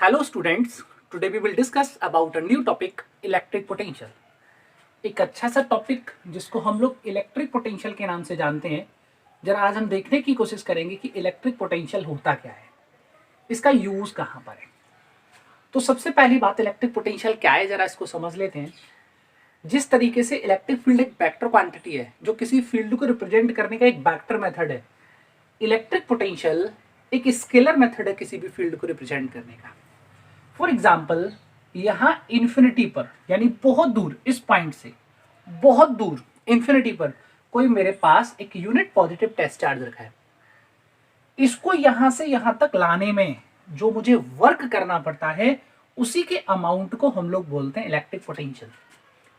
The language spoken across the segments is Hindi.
Hello students, today we will discuss about a new topic electric potential। एक अच्छा सा टॉपिक जिसको हम लोग इलेक्ट्रिक पोटेंशियल के नाम से जानते हैं। जरा आज हम देखने की कोशिश करेंगे कि इलेक्ट्रिक पोटेंशियल होता क्या है, इसका यूज कहाँ पर है। तो सबसे पहली बात इलेक्ट्रिक पोटेंशियल क्या है, जरा इसको समझ लेते हैं। जिस तरीके से इलेक्ट्रिक फील्ड एक वेक्टर क्वांटिटी है जो किसी फील्ड को रिप्रेजेंट करने का एक वेक्टर मेथड है, इलेक्ट्रिक पोटेंशियल एक स्केलर मेथड है किसी भी फील्ड को रिप्रेजेंट करने का। फॉर एग्जाम्पल, यहां इंफिनिटी पर यानी बहुत दूर, इस पॉइंट से बहुत दूर इंफिनिटी पर कोई मेरे पास एक यूनिट पॉजिटिव टेस्ट चार्ज रखा है। इसको यहां से यहां तक लाने में जो मुझे वर्क करना पड़ता है उसी के अमाउंट को हम लोग बोलते हैं इलेक्ट्रिक पोटेंशियल।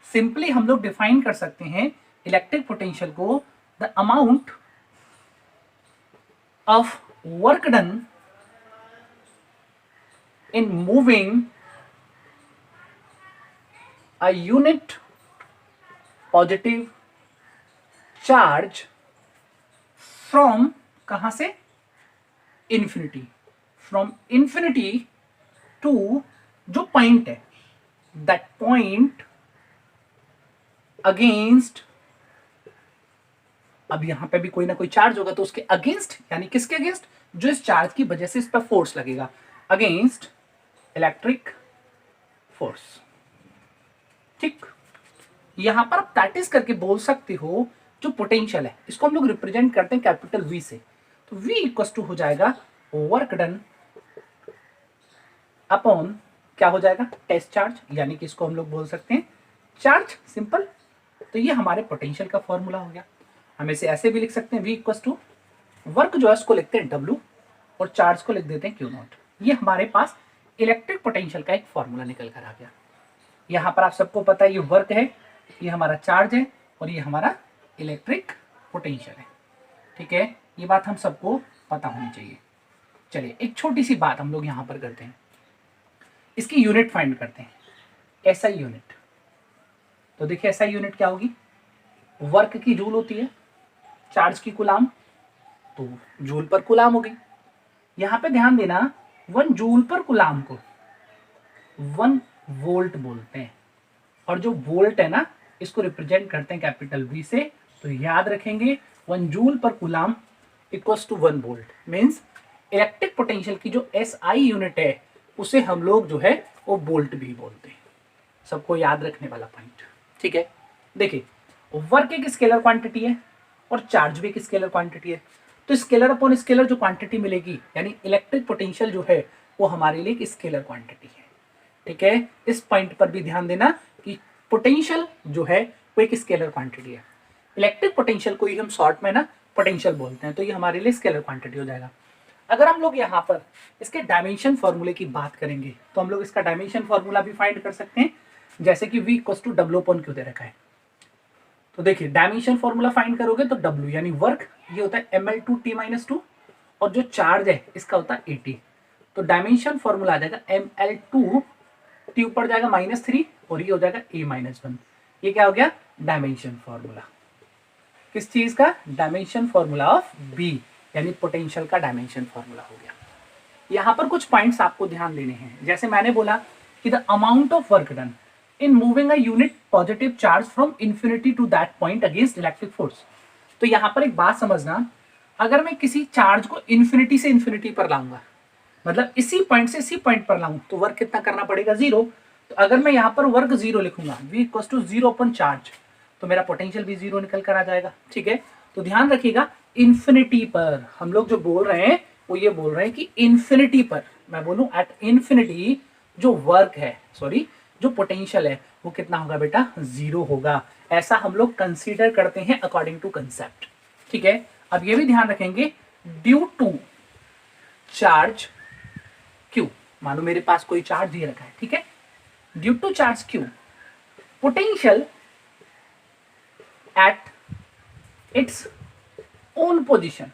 सिंपली हम लोग डिफाइन कर सकते हैं इलेक्ट्रिक पोटेंशियल को the amount of work done in moving a unit positive charge from कहां से, infinity, from infinity to जो पॉइंट है that point against, अब यहां पे भी कोई ना कोई चार्ज होगा तो उसके अगेंस्ट, यानी किसके अगेंस्ट, जो इस चार्ज की वजह से इस पर फोर्स लगेगा, अगेंस्ट इलेक्ट्रिक फोर्स। ठीक, यहां पर आप प्रैक्टिस करके बोल सकते हो जो पोटेंशियल है इसको हम लोग रिप्रेजेंट करते हैं कैपिटल वी से। तो वी इक्वल टू हो जाएगा वर्क डन अपॉन क्या हो जाएगा, टेस्ट चार्ज, यानी कि इसको हम लोग बोल सकते हैं चार्ज, सिंपल। तो ये हमारे पोटेंशियल का फॉर्मूला हो गया। हम इसे ऐसे भी लिख सकते हैं वी इक्वल टू वर्क जो है उसको लिखते हैं डब्ल्यू और चार्ज को लिख देते हैं क्यू नॉट। ये हमारे पास इलेक्ट्रिक पोटेंशियल का एक फॉर्मूला निकल कर आ गया। यहां पर आप सबको पता है ये वर्क है, ये हमारा चार्ज है और ये हमारा इलेक्ट्रिक पोटेंशियल है। ठीक है, ये बात हम सबको पता होनी चाहिए। चलिए एक छोटी सी बात हम लोग यहां पर करते हैं, इसकी यूनिट फाइंड करते हैं, एसआई यूनिट। तो देखिए एसआई यूनिट क्या होगी, वर्क की जूल होती है, चार्ज की कुलाम, तो जूल पर कुलाम होगी। यहां पे ध्यान देना 1 जूल पर कुलाम को 1 वोल्ट बोलते हैं, और जो वोल्ट है ना इसको रिप्रेजेंट करते हैं कैपिटल वी से। तो याद रखेंगे 1 जूल पर coulomb equals to 1 volt, means electric potential की जो एसआई यूनिट है उसे हम लोग जो है वो वोल्ट भी बोलते हैं। सबको याद रखने वाला पॉइंट। ठीक है, देखिए वर्क एक स्केलर क्वांटिटी है और चार्ज भी एक स्केलर क्वांटिटी है। तो स्केलर अपॉन स्केलर जो क्वांटिटी मिलेगी, यानी इलेक्ट्रिक पोटेंशियल जो है वो हमारे लिए एक स्केलर क्वांटिटी है। ठीक है, इस पॉइंट पर भी ध्यान देना कि पोटेंशियल जो है वो एक स्केलर क्वांटिटी है। इलेक्ट्रिक पोटेंशियल को ही हम शॉर्ट में ना पोटेंशियल बोलते हैं, तो ये हमारे लिए स्केलर क्वांटिटी हो जाएगा। अगर हम लोग यहाँ पर इसके डायमेंशन फॉर्मूले की बात करेंगे तो हम लोग इसका डायमेंशन फॉर्मूला भी फाइंड कर सकते हैं, जैसे कि v equals to W upon Q दे रखा है। तो देखिए डायमेंशन फॉर्मूला फाइंड करोगे तो W यानी वर्क ये होता है ml2t-2 और जो चार्ज है इसका होता है AT। तो डायमेंशन फॉर्मूला आ जाएगा ml2 t ऊपर जाएगा -3 और ये हो जाएगा a-1। ये क्या हो गया, डायमेंशन फॉर्मूला। किस चीज का, डायमेंशन फॉर्मूला ऑफ B, यानी पोटेंशियल का डायमेंशन फॉर्मूला हो गया। यहाँ पर कुछ पॉइंट्स आपको ध्यान देने हैं, जैसे मैंने बोला कि the amount of work done in moving a unit positive charge from infinity to that point against electric force। तो यहां पर एक बात समझना, अगर मैं किसी चार्ज को इन्फिनिटी से इन्फिनिटी पर लाऊंगा, मतलब इसी पॉइंट से इसी पॉइंट पर लाऊं, तो वर्क कितना करना पड़ेगा, 0। तो अगर मैं यहां पर वर्क 0 लिखूंगा, v equals to 0 upon charge, तो मेरा पोटेंशियल भी 0 निकल कर आ जाएगा। ठीक है, तो ध्यान रखिएगा इन्फिनिटी पर हम लोग जो बोल रहे हैं वो ये बोल रहे हैं कि इन्फिनिटी पर, मैं बोलूं एट इन्फिनिटी जो वर्क है, सॉरी जो पोटेंशियल है वो कितना होगा बेटा, 0 होगा। ऐसा हम लोग कंसीडर करते हैं अकॉर्डिंग टू कंसेप्ट। ठीक है, अब ये भी ध्यान रखेंगे ड्यू टू चार्ज Q, मानो मेरे पास कोई चार्ज दिए रखा है, ठीक है, due to charge Q potential at its own position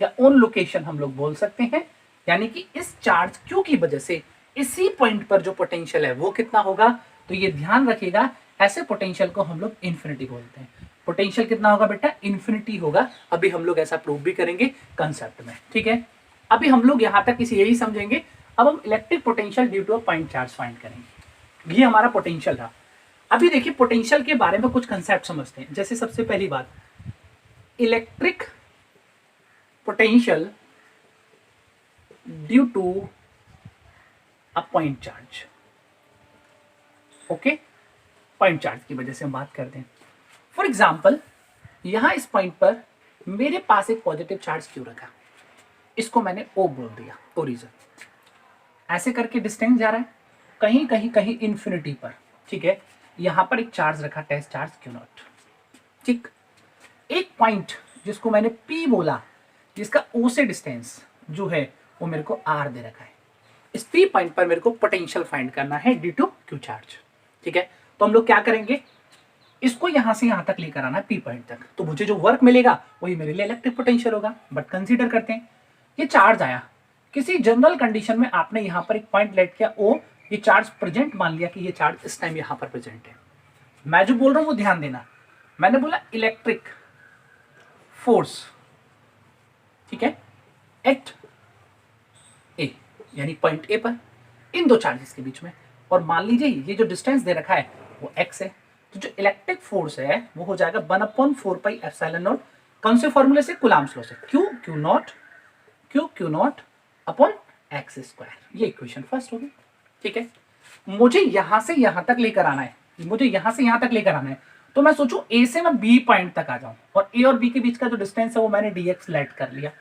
या ओन लोकेशन हम लोग बोल सकते हैं, यानी कि इस चार्ज Q की वजह से इसी पॉइंट पर जो पोटेंशियल है वो कितना होगा। तो ये ध्यान रखिएगा, ऐसे पोटेंशियल को हम लोग इन्फिनिटी बोलते हैं। पोटेंशियल कितना होगा बेटा, इन्फिनिटी होगा। अभी हम लोग ऐसा प्रूव भी करेंगे कंसेप्ट में। ठीक है, अभी हम लोग यहाँ तक इसे यही समझेंगे, अब हम electric potential due to a point charge find करेंगे। ये हमारा पोटेंशियल था। अभी देखिए पोटेंशियल के बारे में कुछ कंसेप्ट समझते हैं। जैसे सबसे पहली बात, electric potential due to a point charge. Okay, point charge की वजह से हम बात करते हैं। फॉर एग्जाम्पल, यहां इस पॉइंट पर मेरे पास एक पॉजिटिव चार्ज क्यों रखा, इसको मैंने O बोल दिया, ओरिजिन। ऐसे करके डिस्टेंस जा रहा है कहीं कहीं कहीं इन्फिनिटी पर, ठीक है। यहां पर एक चार्ज रखा, टेस्ट चार्ज क्यू नॉट, ठीक। एक पॉइंट जिसको मैंने P बोला, जिसका O से डिस्टेंस जो है वो मेरे को R दे रखा है। इस P पॉइंट पर मेरे को पोटेंशियल फाइंड करना है ड्यू टू Q चार्ज, ठीक है। तो हम लोग क्या करेंगे, इसको यहां से यहां तक लेकर आना है P पॉइंट तक, तो मुझे जो वर्क मिलेगा वही मेरे लिए इलेक्ट्रिक पोटेंशियल होगा। बट कंसीडर करते हैं ये चार्ज आया, किसी जनरल कंडीशन में आपने यहां पर एक पॉइंट लेट किया O, ये चार्ज प्रेजेंट मान लिया कि ये चार्ज इस टाइम यहां पर प्रेजेंट है। मैं जो बोल रहा हूं वो ध्यान देना, मैंने बोला इलेक्ट्रिक फोर्स, ठीक है, एट ए, यानी पॉइंट ए पर इन दो चार्जेस के बीच में, और मान लीजिए ये जो डिस्टेंस दे रखा है वो x है, तो जो इलेक्ट्रिक फोर्स है वो हो जाएगा 1/4πε0, कौन से फॉर्मूले से, कूलम्ब्स लॉ से, Q not upon x square. ये इक्वेशन फर्स्ट होगी, ठीक है। मुझे यहां से यहां तक लेकर आना है, मुझे यहां से यहां तक लेकर आना है, तो मैं सोचूं A से मैं B पॉइंट तक आ जाऊं, और A और B के बीच का जो डिस्टेंस है वो मैंने dx लेट कर लिया,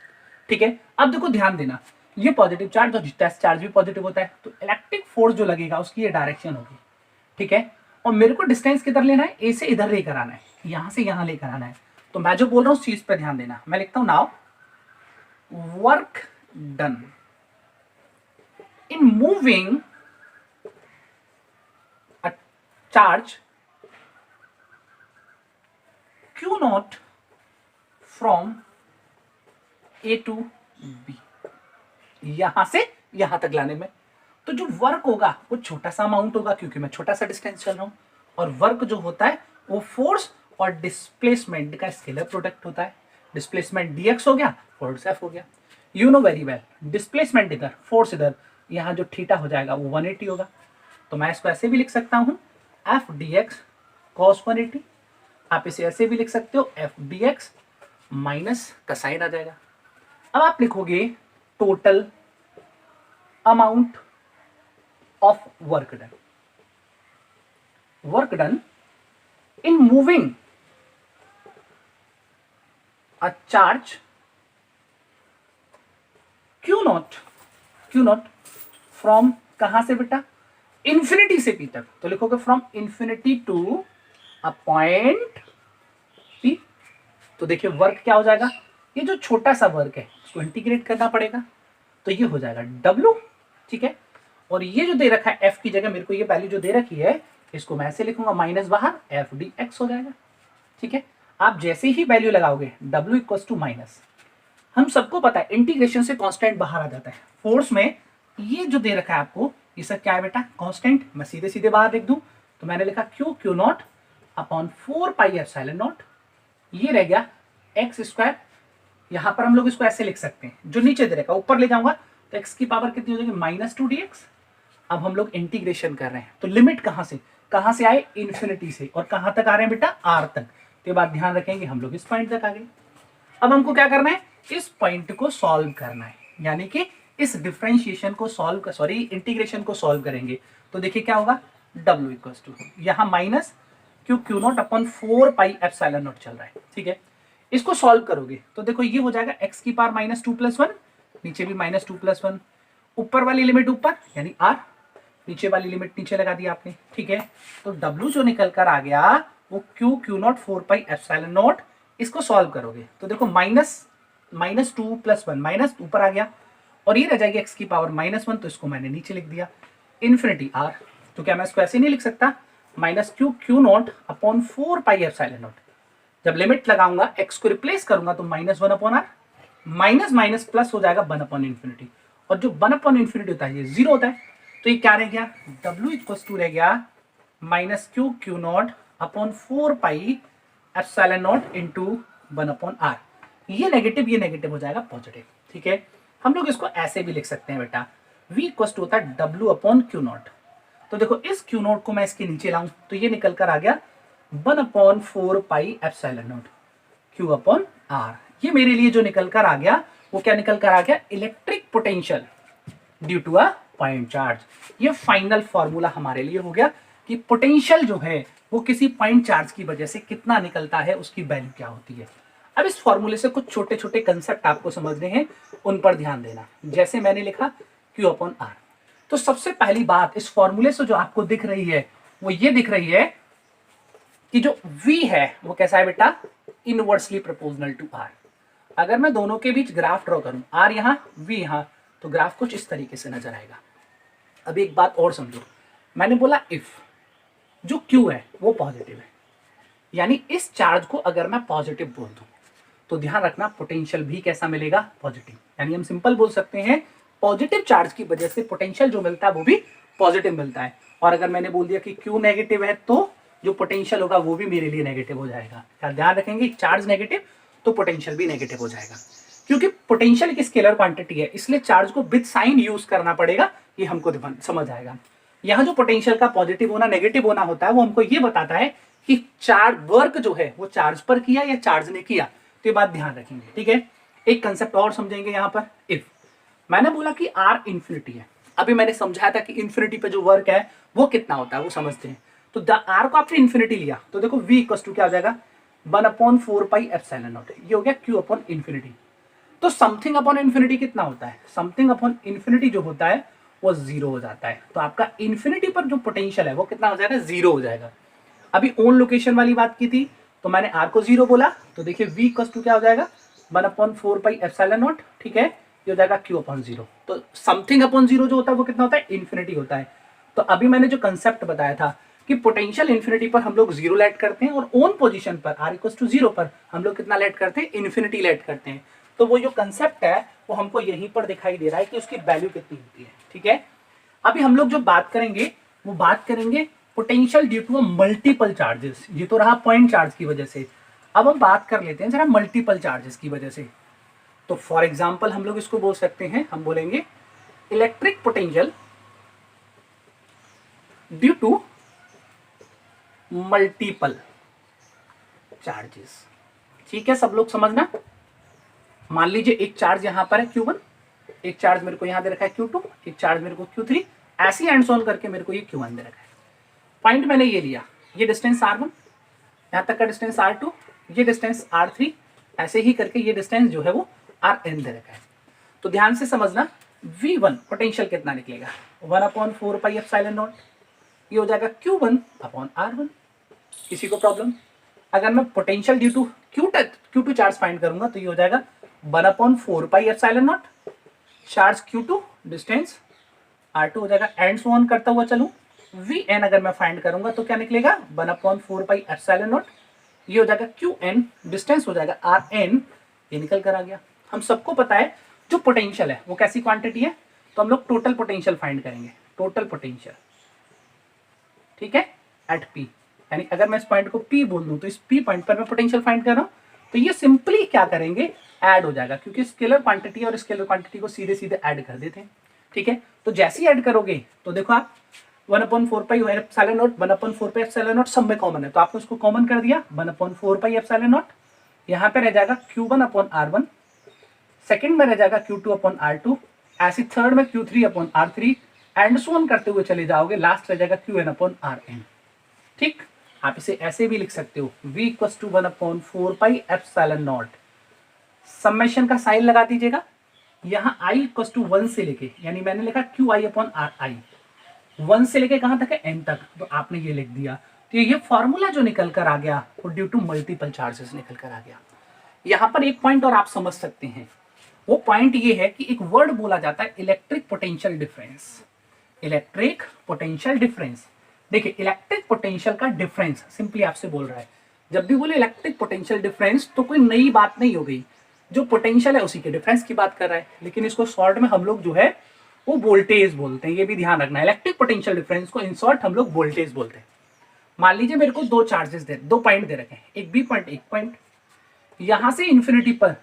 ठीक है। अब देखो ध्यान देना, ये पॉजिटिव चार्ज और टेस्ट चार्ज भी पॉजिटिव होता है, तो इलेक्ट्रिक फोर्स जो लगेगा उसकी ये डायरेक्शन होगी, ठीक है। और मेरे को डिस्टेंस किधर लेना है, ए से इधर लेकर आना है, यहां से यहां लेकर आना है। तो मैं जो बोल रहा हूं उस चीज पर ध्यान देना, मैं लिखता हूं now work done in moving a charge Q not from A to B, यहां से यहां तक लाने में। तो जो वर्क होगा वो छोटा सा अमाउंट होगा क्योंकि मैं छोटा सा डिस्टेंस चल रहा हूं, और वर्क जो होता है वो फोर्स और डिस्प्लेसमेंट का स्केलर प्रोडक्ट होता है। डिस्प्लेसमेंट dx हो गया, फोर्स f हो गया। You know very well, displacement इधर, फोर्स इधर, यहां जो थीटा हो जाएगा वो 180 होगा। तो मैं इसको ऐसे भी लिख सकता हूं f dx cos 180, आप इसे ऐसे भी लिख सकते हो f dx माइनस का साइन आ जाएगा। अब आप लिखोगे total amount of work done in moving a charge Q not from कहां से बेटा, इंफिनिटी से P तक, तो लिखोगे from infinity to a point P। तो देखिए वर्क क्या हो जाएगा, ये जो छोटा सा वर्क है उसको इंटीग्रेट करना पड़ेगा, तो ये हो जाएगा W, ठीक है। और ये जो दे रखा है F की जगह मेरे को ये वैल्यू जो दे रखी है इसको मैं ऐसे लिखूंगा माइनस बाहर F dx हो जाएगा, ठीक है। आप जैसे ही वैल्यू लगाओगे W इक्वल्स टू माइनस, हम सबको पता है इंटीग्रेशन से कांस्टेंट बाहर आ जाता है। फोर्स में ये जो दे रखा है आपको, ये सब क्या है बेटा, कांस्टेंट। मैं सीधे सीधे बाहर लिख दूं तो मैंने लिखा Q नॉट अपॉन 4πε0, ये रह गया x स्क्वायर। यहां पर हम लोग इसको ऐसे लिख सकते हैं, जो नीचे दे रखा ऊपर ले जाऊंगा तो x की पावर कितनी हो जाएगी, -2dx। अब हम लोग इंटीग्रेशन कर रहे हैं, तो लिमिट कहां से आए, इन्फिनिटी से, और कहां तक आ रहे हैं बेटा, r तक। तो ये बात ध्यान रखेंगे, हम लोग इस पॉइंट तक आ गए। अब हमको क्या करना है, इस पॉइंट को सॉल्व करना है, यानी कि इस डिफरेंशिएशन को सॉल्व, सॉरी इंटीग्रेशन को सॉल्व करेंगे। तो देखिए क्या होगा, W इक्वल्स टू यहाँ माइनस Q नॉट अपॉन 4πε0 चल रहा है, ठीक है। इसको सॉल्व करोगे तो देखो ये हो जाएगा x की पावर -2+1, नीचे भी -2+1, ऊपर वाली लिमिट ऊपर यानी r, नीचे वाली लिमिट नीचे लगा दी आपने, ठीक है। तो W जो निकल कर आ गया वो Q नॉट 4πε0। इसको सॉल्व करोगे तो देखो -2+1 माइनस ऊपर आ गया, और ये रह जाएगी x की पावर -1, तो इसको मैंने नीचे लिख दिया इन्फिनिटी r। तो क्या मैं इसको ऐसे नहीं लिख सकता, -Q नॉट अपॉन 4πε0। जब लिमिट लगाऊंगा x को रिप्लेस करूंगा तो -1 upon r, minus minus plus हो जाएगा 1 अपॉन इन्फिनिटी, और जो 1 अपॉन इन्फिनिटी होता है ये 0 होता है। तो ये क्या रह गया, W इक्वल्स टू रह गया -Q not upon 4πε0 into 1 upon r। ये नेगेटिव हो जाएगा पॉजिटिव, ठीक है। हम लोग इसको ऐसे भी लिख सकते हैं बेटा, V इक्वल टू होता है W अपॉन क्यू नॉट। तो देखो इस क्यू नॉट को मैं इसके नीचे लाऊं तो ये निकल कर आ गया 1/4 pi epsilon not Q upon R। ये मेरे लिए जो निकल कर आ गया वो क्या निकल कर आ गया, electric potential due to a point charge. ये फाइनल फॉर्मूला हमारे लिए हो गया कि पोटेंशियल जो है वो किसी पॉइंट चार्ज की वजह से कितना निकलता है, उसकी वैल्यू क्या होती है। अब इस फॉर्मूले से कुछ छोटे छोटे कंसेप्ट आपको समझने हैं, उन पर ध्यान देना। जैसे मैंने लिखा Q अपॉन R, तो सबसे पहली बात इस फॉर्मूले से जो आपको दिख रही है वो ये दिख रही है कि जो V है वो कैसा है बेटा, इनवर्सली प्रोपोर्शनल टू R। अगर मैं दोनों के बीच ग्राफ ड्रॉ करूं, R यहां V यहां, तो ग्राफ कुछ इस तरीके से नजर आएगा। अब एक बात और समझो, मैंने बोला इफ जो Q है वो पॉजिटिव है, यानी इस चार्ज को अगर मैं पॉजिटिव बोल दूं तो ध्यान रखना पोटेंशियल भी कैसा मिलेगा, पॉजिटिव। यानी हम सिंपल बोल सकते हैं पॉजिटिव चार्ज की वजह से पोटेंशियल जो मिलता है वो भी पॉजिटिव मिलता है। और अगर मैंने बोल दिया कि Q नेगेटिव है तो जो पोटेंशियल होगा वो भी मेरे लिए नेगेटिव हो जाएगा। क्या ध्यान रखेंगे, चार्ज नेगेटिव तो पोटेंशियल भी नेगेटिव हो जाएगा, क्योंकि पोटेंशियल एक स्केलर क्वांटिटी है, इसलिए चार्ज को विद साइन यूज करना पड़ेगा, ये हमको समझ आएगा। यहाँ जो पोटेंशियल का पॉजिटिव होना नेगेटिव होना होता है वो हमको ये बताता है कि चार्ज वर्क जो है वो चार्ज पर किया या चार्ज ने किया, तो ये बात ध्यान रखेंगे। ठीक है, एक कंसेप्ट और समझेंगे यहाँ पर। इफ मैंने बोला कि R इंफिनिटी है, अभी मैंने समझाया था कि इंफिनिटी पे जो वर्क है वो कितना होता है वो समझते हैं। तो R को आपने इंफिनिटी लिया तो देखो V इक्वल टू क्या हो जाएगा, 1/4 पाई एप्सिलॉन नॉट, ये हो गया Q अपॉन इंफिनिटी। तो समथिंग अपॉन इंफिनिटी कितना होता है, समथिंग अपॉन इंफिनिटी जो होता है वो 0 हो जाता है। तो आपका इंफिनिटी पर जो पोटेंशियल है वो कितना हो जाएगा, 0 हो जाएगा। अभी ओन लोकेशन वाली बात की थी तो मैंने R को 0 बोला, तो देखिए V इक्वल टू क्या हो जाएगा, 1/4 पाई एप्सिलॉन नॉट। ठीक है, ये हो जाएगा Q अपॉन 0। तो समथिंग अपॉन 0 जो होता है वो कितना होता है, इंफिनिटी होता है। तो अभी मैंने जो कंसेप्ट बताया था कि पोटेंशियल इंफिनिटी पर हम लोग 0 लेट करते हैं और ऑन पोजीशन पर R इक्वल टू 0 पर हम लोग कितना लेट करते हैं, इंफिनिटी लेट करते हैं। तो वो जो कंसेप्ट है वो हमको यहीं पर दिखाई दे रहा है कि उसकी वैल्यू कितनी होती है। ठीक है, अभी हम लोग जो बात करेंगे वो बात करेंगे potential due to multiple charges. ये तो रहा पॉइंट चार्ज की वजह से, अब हम बात कर लेते हैं जरा मल्टीपल चार्जेस की वजह से। तो फॉर एग्जाम्पल हम लोग इसको बोल सकते हैं, हम बोलेंगे electric potential due to multiple charges. ठीक है, सब लोग समझना। मान लीजिए एक चार्ज यहां पर है Q1, एक चार्ज मेरे को यहां दे रखा है Q2, एक चार्ज मेरे को Q3, ऐसी एंड सो ऑन करके मेरे को ये Q1 दे रखा है। पॉइंट मैंने ये लिया, ये डिस्टेंस R1, यहां तक का डिस्टेंस R2, ये डिस्टेंस R3, ऐसे ही करके ये डिस्टेंस जो है वो Rn दे रखा है। तो ध्यान से समझना, V1 पोटेंशियल कितना निकलेगा, 1/4 पाई एप्सिलॉन नॉट, ये हो जाएगा Q1 अपॉन R1। किसी को प्रॉब्लम? अगर मैं potential due to Q2 charge find करूंगा तो ये हो जाएगा 1/4 pi epsilon not, charge Q2 distance R2 हो जाएगा, एंड सो ऑन करता हुआ चलूं। Vn अगर मैं फाइंड करूंगा तो क्या निकलेगा, 1/4 पाई एप्सिलॉन नॉट, ये हो जाएगा Qn, डिस्टेंस हो जाएगा Rn, ये निकल कर आ गया। हम सबको पता है जो पोटेंशियल है वो कैसी क्वांटिटी है, तो हम लोग टोटल पोटेंशियल फाइंड करेंगे, टोटल पोटेंशियल। ठीक है, एट P, यानी अगर मैं इस पॉइंट को P बोल दूं तो इस P पॉइंट पर मैं पोटेंशियल फाइंड कर रहा हूं, तो ये सिंपली क्या करेंगे, ऐड हो जाएगा, क्योंकि स्केलर क्वांटिटी और स्केलर क्वांटिटी को सीधे सीधे ऐड कर देते हैं। ठीक है, तो जैसे ही ऐड करोगे तो देखो आप 1/4 pi epsilon not, 1/4 pi epsilon not सब में कॉमन है, तो आपने उसको कॉमन कर दिया, 1/4 पाई एप्सिलॉन नॉट, यहाँ पे रह जाएगा Q1 अपॉन R1, सेकंड में रह जाएगा Q2 अपॉन R2, ऐसे थर्ड में Q3 upon R3, and so on करते हुए चले जाओगे, लास्ट रह जाएगा Qn अपॉन Rn। ठीक, आप इसे ऐसे भी लिख सकते हो, V equal to 1/4 pi epsilon not, summation का साइन लगा दीजिएगा, यहाँ I इक्वल टू 1 से लेके, यानी मैंने लिखा QI अपॉन RI, 1 से लेके कहां तक है, N तक, तो आपने ये लिख दिया। तो ये फॉर्मूला जो निकल कर आ गया वो ड्यू टू मल्टीपल चार्जेस निकल कर आ गया। यहां पर एक पॉइंट और आप समझ सकते हैं, वो पॉइंट ये है कि एक वर्ड बोला जाता है electric potential difference. Electric potential difference, देखिए इलेक्ट्रिक पोटेंशियल का डिफरेंस सिंपली आपसे बोल रहा है, जब भी बोले इलेक्ट्रिक पोटेंशियल डिफरेंस तो कोई नई बात नहीं हो गई, जो पोटेंशियल है उसी के डिफरेंस की बात कर रहा है, लेकिन इसको शॉर्ट में हम लोग जो है वो वोल्टेज बोलते हैं, ये भी ध्यान रखना। इलेक्ट्रिक पोटेंशियल डिफरेंस को इन शॉर्ट हम लोग वोल्टेज बोलते हैं। मान लीजिए मेरे को दो पॉइंट दे रखे हैं, एक बी पॉइंट एक पॉइंट, यहां से इंफिनिटी पर,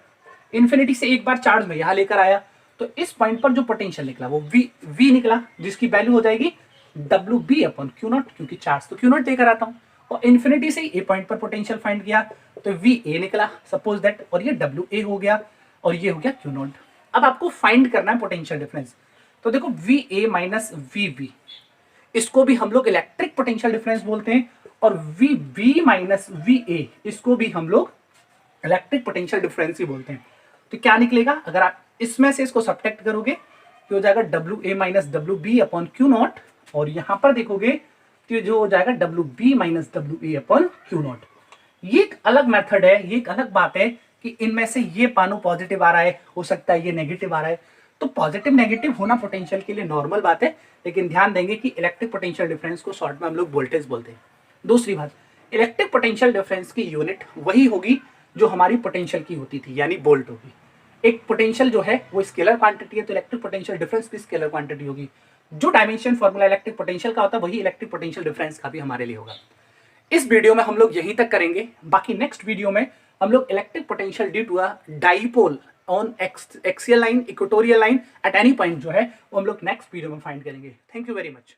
इंफिनिटी से एक बार चार्ज में यहां लेकर आया तो इस पॉइंट पर जो पोटेंशियल निकला वो वी निकला, जिसकी वैल्यू हो जाएगी W B upon Q not, क्योंकि चार्ज तो क्यू नॉट देकर आता हूँ, और इन्फिनिटी से ए पॉइंट पर पोटेंशियल फाइंड किया तो वी ए निकला सपोज दैट, और ये डब्ल्यू ए हो गया और ये हो गया क्यू नॉट। अब आपको फाइंड करना है पोटेंशियल डिफरेंस। तो देखो V A minus V B, इसको भी हम लोग इलेक्ट्रिक पोटेंशियल डिफरेंस बोलते हैं, और V B minus V A इसको भी हम लोग इलेक्ट्रिक पोटेंशियल डिफरेंस ही बोलते हैं। तो क्या निकलेगा, अगर आप इसमें से इसको सब्ट्रैक्ट करोगे तो हो जाएगा W A minus W B upon Q not, और यहां पर देखोगे तो जो हो जाएगा W B minus W A upon Q not. ये एक अलग मेथड है, ये एक अलग बात है कि इनमें से ये पानो पॉजिटिव आ रहा है, हो सकता है ये नेगेटिव आ रहा है, तो पॉजिटिव नेगेटिव होना पोटेंशियल के लिए नॉर्मल बात है, लेकिन ध्यान देंगे कि इलेक्ट्रिक पोटेंशियल डिफरेंस को शॉर्ट में हम लोग वोल्टेज बोलते हैं। दूसरी बात, इलेक्ट्रिक पोटेंशियल डिफरेंस की यूनिट वही होगी जो हमारी पोटेंशियल की होती थी, यानी वोल्ट होगी। एक पोटेंशियल जो है वो स्केलर क्वांटिटी है, तो इलेक्ट्रिक पोटेंशियल डिफरेंस भी स्केलर क्वांटिटी होगी। जो डायमेंशन फॉर्मूला इलेक्ट्रिक पोटेंशियल का होता है वही इलेक्ट्रिक पोटेंशियल डिफरेंस का भी हमारे लिए होगा। इस वीडियो में हम लोग यहीं तक करेंगे, बाकी नेक्स्ट वीडियो में हम लोग electric potential due to a dipole on axial line, equatorial line at any point जो है वो हम लोग नेक्स्ट वीडियो में फाइंड करेंगे। Thank you very much.